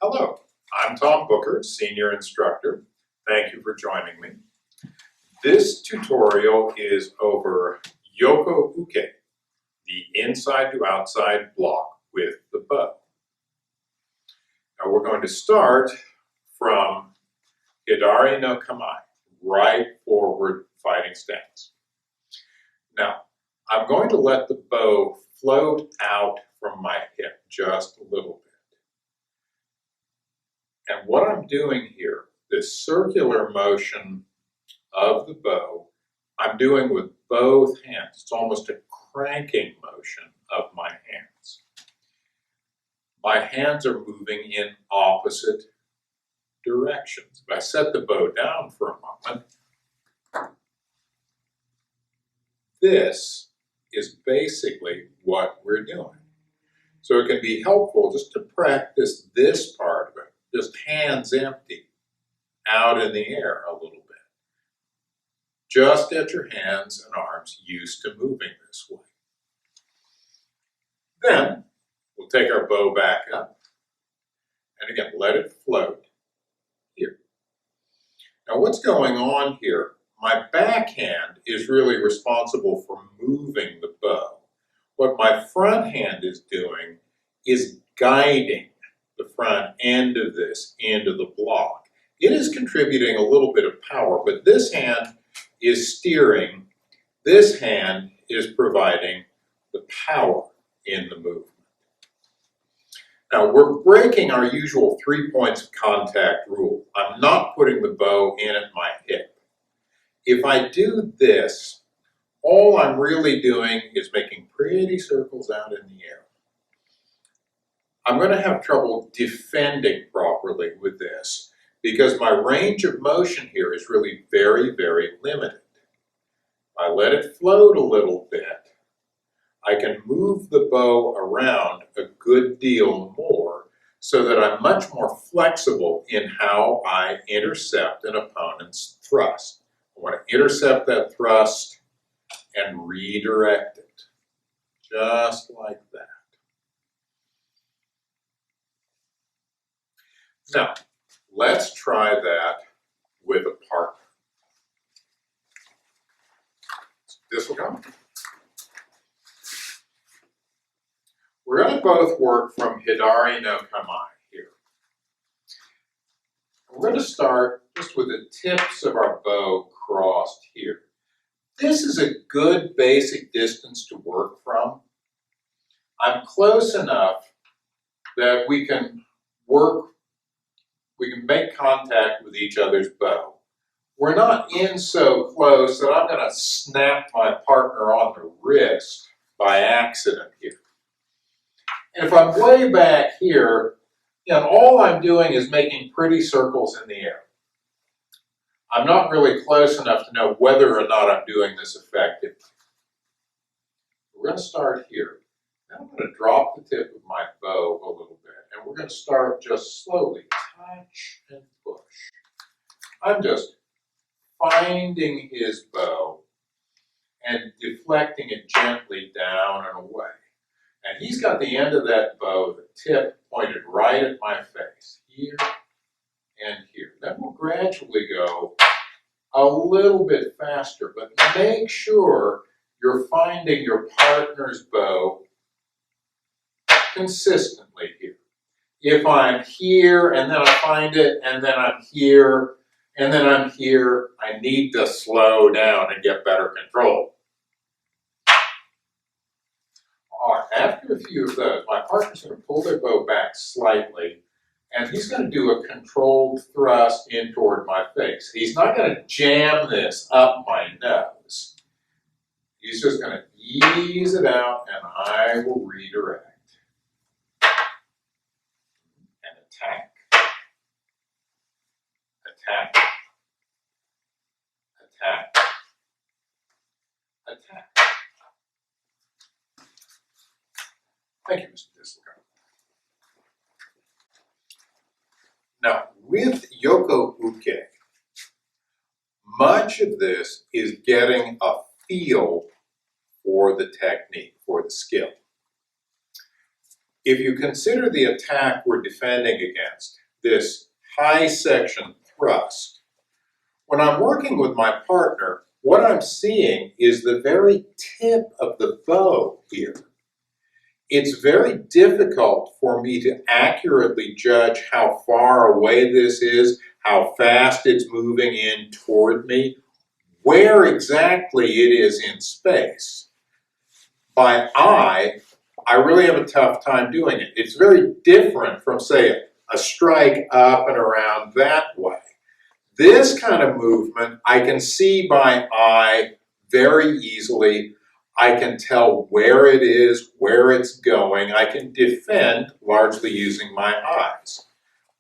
Hello, I'm Tom Booker, Senior Instructor. Thank you for joining me. This tutorial is over Yoko-Uke, the inside to outside block with the bow. Now we're going to start from Hidari no Kamae, right forward fighting stance. Now, I'm going to let the bow float out from my hip just a little bit. And what I'm doing here, this circular motion of the bow, I'm doing with both hands. It's almost a cranking motion of my hands. My hands are moving in opposite directions. If I set the bow down for a moment, this is basically what we're doing. So it can be helpful just to practice this part of it, just hands empty, out in the air a little bit. Just get your hands and arms used to moving this way. Then we'll take our bow back up and again let it float here. Now what's going on here? My backhand is really responsible for moving the bow. What my front hand is doing is guiding the front end of this into the block. It is contributing a little bit of power, but this hand is steering. This hand is providing the power in the movement. Now we're breaking our usual 3 points of contact rule. I'm not putting the bow in at my hip. If I do this, all I'm really doing is making pretty circles out in the air. I'm going to have trouble defending properly with this because my range of motion here is really very, very limited. I let it float a little bit. I can move the bow around a good deal more so that I'm much more flexible in how I intercept an opponent's thrust. I want to intercept that thrust and redirect it, just like that. Now, let's try that with a partner. This will come. We're going to both work from Hidari no Kamae here. We're going to start just with the tips of our bow crossed here. This is a good basic distance to work from. I'm close enough that we can make contact with each other's bow. We're not in so close that I'm going to snap my partner on the wrist by accident here. And if I'm way back here, all I'm doing is making pretty circles in the air. I'm not really close enough to know whether or not I'm doing this effectively. We're going to start here. Now I'm going to drop the tip of my bow a little bit, and we're going to start just slowly, touch and push. I'm just finding his bow and deflecting it gently down and away. And he's got the end of that bow, the tip pointed right at my face, here and here. Then we'll gradually go a little bit faster, but make sure you're finding your partner's bow consistently here. If I'm here and then I find it and then I'm here and then I'm here, I need to slow down and get better control. All right, after a few of those, my partner's going to pull their bow back slightly and he's going to do a controlled thrust in toward my face. He's not going to jam this up my nose. He's just going to ease it out and I will redirect. And attack, attack, attack, attack. Thank you, Mr. Disselgar. Now, with Yoko-Uke, much of this is getting a feel for the technique, for the skill. If you consider the attack we're defending against, this high section thrust, when I'm working with my partner, what I'm seeing is the very tip of the bow here. It's very difficult for me to accurately judge how far away this is, how fast it's moving in toward me, where exactly it is in space. By eye, I really have a tough time doing it. It's very different from, say, a strike up and around that way. This kind of movement I can see by eye very easily. I can tell where it is, where it's going. I can defend largely using my eyes.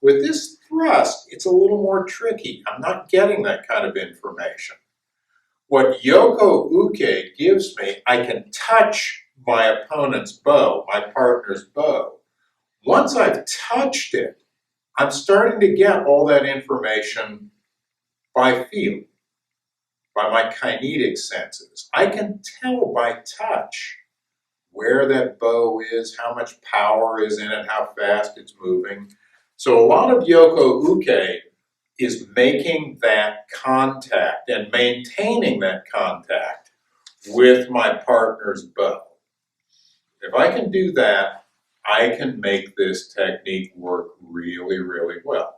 With this thrust, it's a little more tricky. I'm not getting that kind of information. What Yoko-Uke gives me, I can touch my opponent's bow, my partner's bow. Once I've touched it, I'm starting to get all that information by feel, by my kinetic senses. I can tell by touch where that bow is, how much power is in it, how fast it's moving. So a lot of Yoko-Uke is making that contact and maintaining that contact with my partner's bow. If I can do that, I can make this technique work really, really well.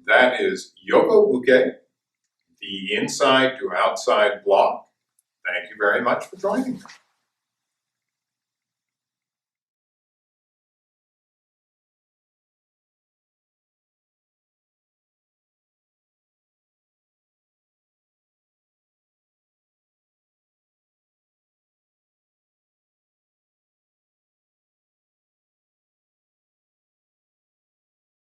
That is Yoko-Uke, the inside to outside block. Thank you very much for joining me.